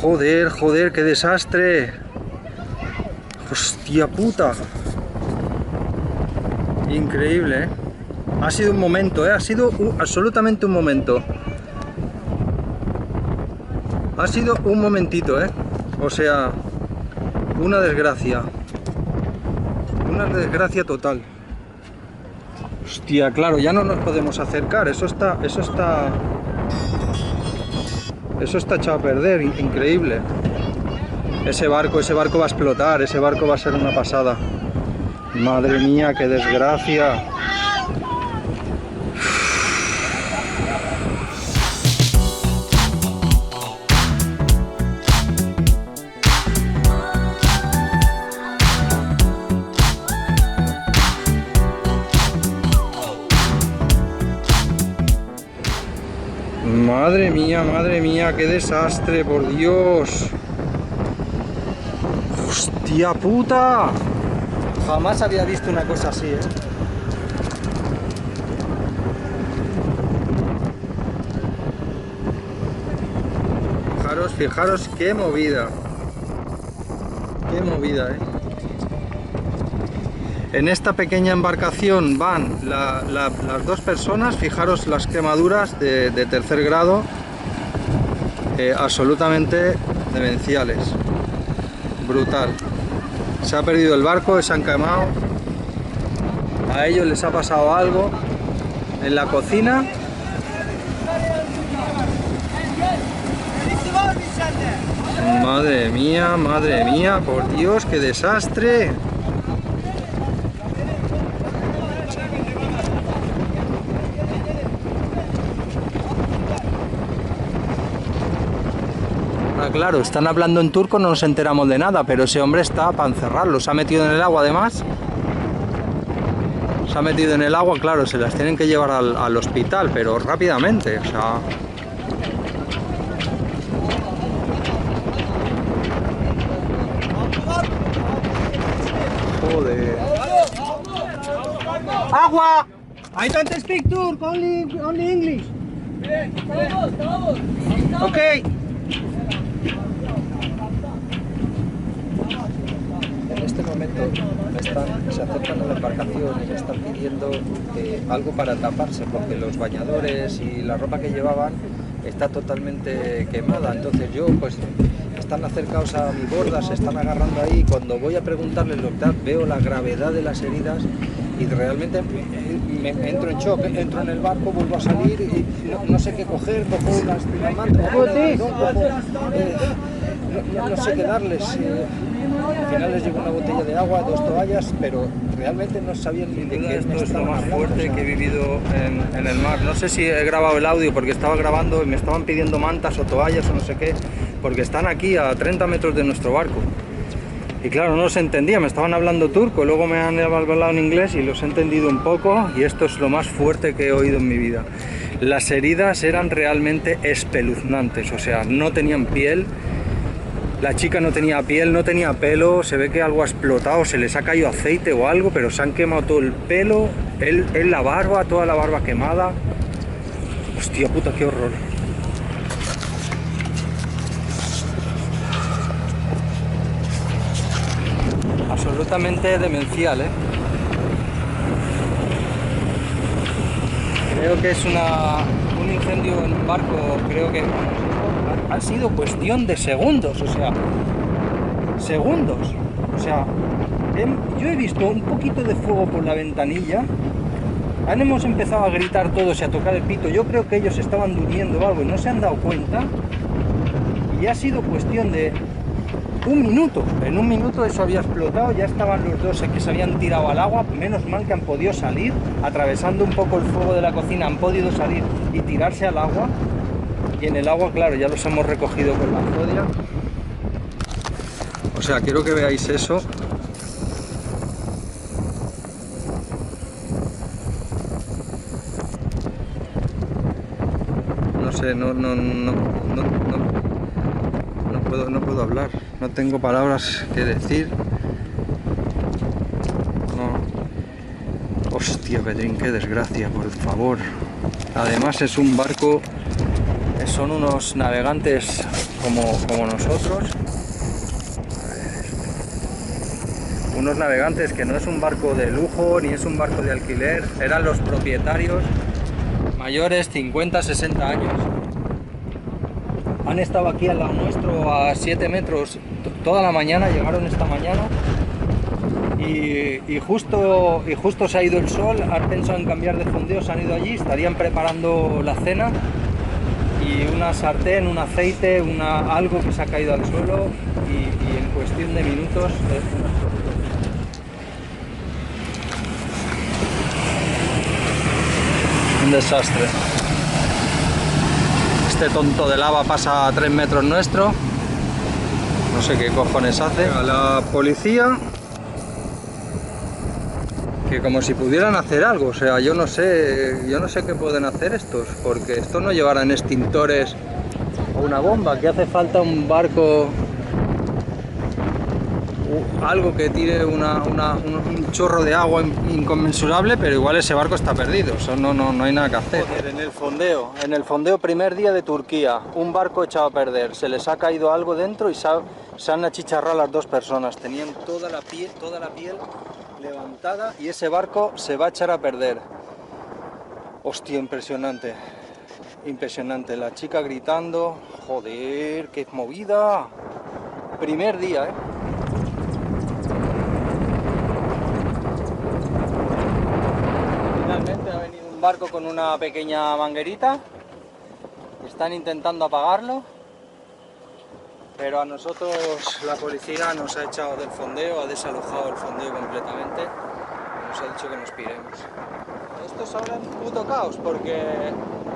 Joder, joder, qué desastre. Hostia puta. Increíble, ¿eh? Ha sido un momento, ¿eh? Ha sido absolutamente un momento. Ha sido un momentito, ¿eh? O sea, una desgracia. Una desgracia total. Hostia, claro, ya no nos podemos acercar. Eso está echado a perder, increíble. Ese barco va a explotar, ese barco va a ser una pasada. Madre mía, qué desgracia. Madre mía, qué desastre, por Dios. ¡Hostia puta! Jamás había visto una cosa así, ¿eh? Fijaros qué movida. Qué movida, ¿eh? En esta pequeña embarcación van las dos personas. Fijaros las quemaduras de tercer grado. Absolutamente demenciales. Brutal. Se ha perdido el barco, se han quemado. A ellos les ha pasado algo en la cocina. Madre mía, por Dios, qué desastre. Claro, están hablando en turco, no nos enteramos de nada, pero ese hombre está para encerrarlos. Se ha metido en el agua, además. Se ha metido en el agua, claro, se las tienen que llevar al hospital, pero rápidamente, o sea... Joder. ¡Agua! I don't speak Turk, only English. Okay. En este momento se acercan a la embarcación y me están pidiendo algo para taparse, porque los bañadores y la ropa que llevaban está totalmente quemada. Entonces yo, pues, están acercados a mi borda, se están agarrando ahí, y cuando voy a preguntarles lo que veo la gravedad de las heridas y realmente me entro en shock, entro en el barco, vuelvo a salir y no sé qué coger, cojo una manta, no sé qué darles. Al final les llevo una botella de agua, 2 toallas, pero realmente no sabían ni de qué. Esto es lo más fuerte que he vivido en el mar. No sé si he grabado el audio porque estaba grabando y me estaban pidiendo mantas o toallas o no sé qué, porque están aquí a 30 metros de nuestro barco. Y claro, no los entendía, me estaban hablando turco, luego me han hablado en inglés y los he entendido un poco, y esto es lo más fuerte que he oído en mi vida. Las heridas eran realmente espeluznantes, o sea, no tenían piel. La chica no tenía piel, no tenía pelo, se ve que algo ha explotado, se les ha caído aceite o algo, pero se han quemado todo el pelo, la barba, toda la barba quemada. Hostia puta, qué horror. Absolutamente demencial, ¿eh? Creo que es un incendio en un barco, creo que ha sido cuestión de segundos, o sea, segundos. O sea, yo he visto un poquito de fuego por la ventanilla, hemos empezado a gritar todos y a tocar el pito. Yo creo que ellos estaban durmiendo o algo y no se han dado cuenta, y ha sido cuestión de un minuto. En un minuto eso había explotado, ya estaban los dos que se habían tirado al agua. Menos mal que han podido salir, atravesando un poco el fuego de la cocina, han podido salir y tirarse al agua. Y en el agua, claro, ya los hemos recogido con la zodia. O sea, quiero que veáis eso. No sé, no puedo hablar. No tengo palabras que decir. No. Hostia, Pedrín, qué desgracia, por favor. Además es un barco Son unos navegantes como nosotros. Unos navegantes que no es un barco de lujo ni es un barco de alquiler, eran los propietarios mayores, 50, 60 años. Han estado aquí al lado nuestro a 7 metros toda la mañana, llegaron esta mañana y justo se ha ido el sol, han pensado en cambiar de fondeo, se han ido allí, estarían preparando la cena y una sartén, un aceite, algo que se ha caído al suelo y en cuestión de minutos un desastre. Este tonto de lava pasa a 3 metros nuestro, no sé qué cojones hace. A la policía, que como si pudieran hacer algo, o sea, yo no sé qué pueden hacer estos, porque estos no llevarán extintores o una bomba, que hace falta un barco, algo que tire un chorro de agua inconmensurable, pero igual ese barco está perdido, eso no hay nada que hacer. Joder, en el fondeo primer día de Turquía, un barco echado a perder, se les ha caído algo dentro y se han achicharrado las 2 personas, tenían toda la piel levantada y ese barco se va a echar a perder. Hostia, impresionante, la chica gritando, joder, qué movida, primer día, Finalmente ha venido un barco con una pequeña manguerita, están intentando apagarlo, pero a nosotros la policía nos ha echado del fondeo, ha desalojado el fondeo completamente y nos ha dicho que nos piremos. Esto es ahora un puto caos porque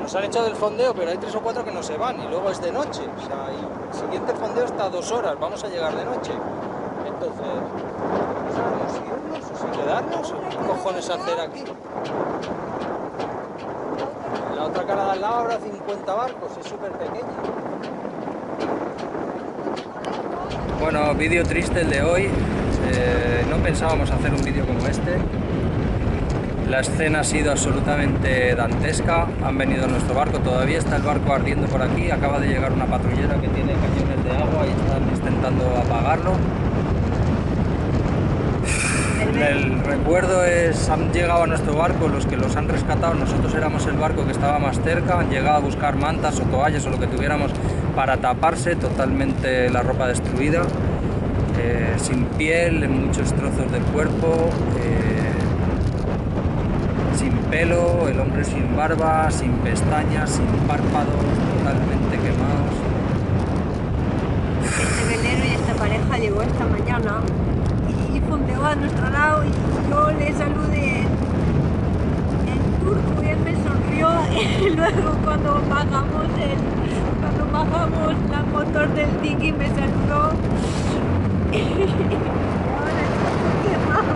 nos han echado del fondeo, pero hay 3 o 4 que no se van y luego es de noche, o sea, y el siguiente fondeo está a 2 horas, vamos a llegar de noche. Entonces, no sabemos si irnos o si quedarnos o qué cojones hacer aquí. En la otra cara de al lado habrá 50 barcos, es súper pequeña. Bueno, vídeo triste el de hoy, no pensábamos hacer un vídeo como este. La escena ha sido absolutamente dantesca, han venido a nuestro barco, todavía está el barco ardiendo por aquí, acaba de llegar una patrullera que tiene cañones de agua y están intentando apagarlo. El recuerdo es, han llegado a nuestro barco los que los han rescatado, nosotros éramos el barco que estaba más cerca, han llegado a buscar mantas o toallas o lo que tuviéramos para taparse, totalmente la ropa destruida, sin piel, en muchos trozos del cuerpo, sin pelo, el hombre sin barba, sin pestañas, sin párpados, totalmente quemados. Este velero y esta pareja llegó esta mañana y fondeó a nuestro lado y yo le saludé en turco y él me sonrió y luego cuando bajamos la motor del dinghy me saludó y ahora estoy quemado.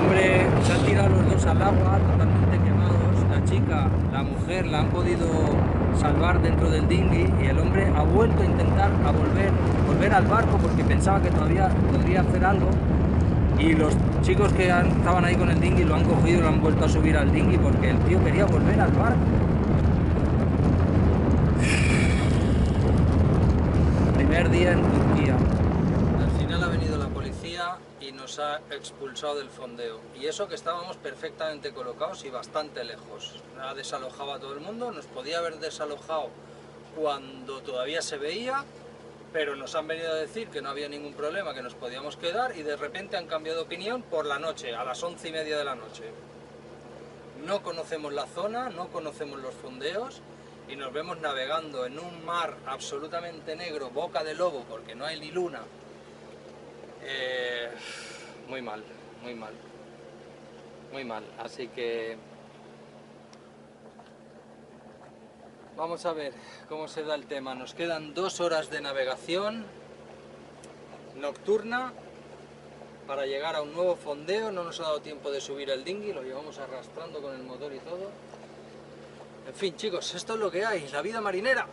Hombre, se han tirado los 2 al agua, totalmente quemados. La chica, la mujer, la han podido salvar dentro del dinghy y el hombre ha vuelto a intentar volver al barco porque pensaba que todavía podría hacer algo y los chicos que estaban ahí con el dinghy lo han cogido y lo han vuelto a subir al dinghy porque el tío quería volver al barco. Primer día en Turquía. Al final ha venido la policía y nos ha expulsado del fondeo. Y eso que estábamos perfectamente colocados y bastante lejos. Ha desalojado a todo el mundo, nos podía haber desalojado cuando todavía se veía, pero nos han venido a decir que no había ningún problema, que nos podíamos quedar y de repente han cambiado de opinión por la noche, a las 11:30 de la noche. No conocemos la zona, no conocemos los fondeos y nos vemos navegando en un mar absolutamente negro, boca de lobo, porque no hay ni luna. Muy mal, muy mal, muy mal, así que vamos a ver cómo se da el tema. Nos quedan 2 horas de navegación nocturna para llegar a un nuevo fondeo. No nos ha dado tiempo de subir el dinghy, lo llevamos arrastrando con el motor y todo. En fin, chicos, esto es lo que hay, la vida marinera.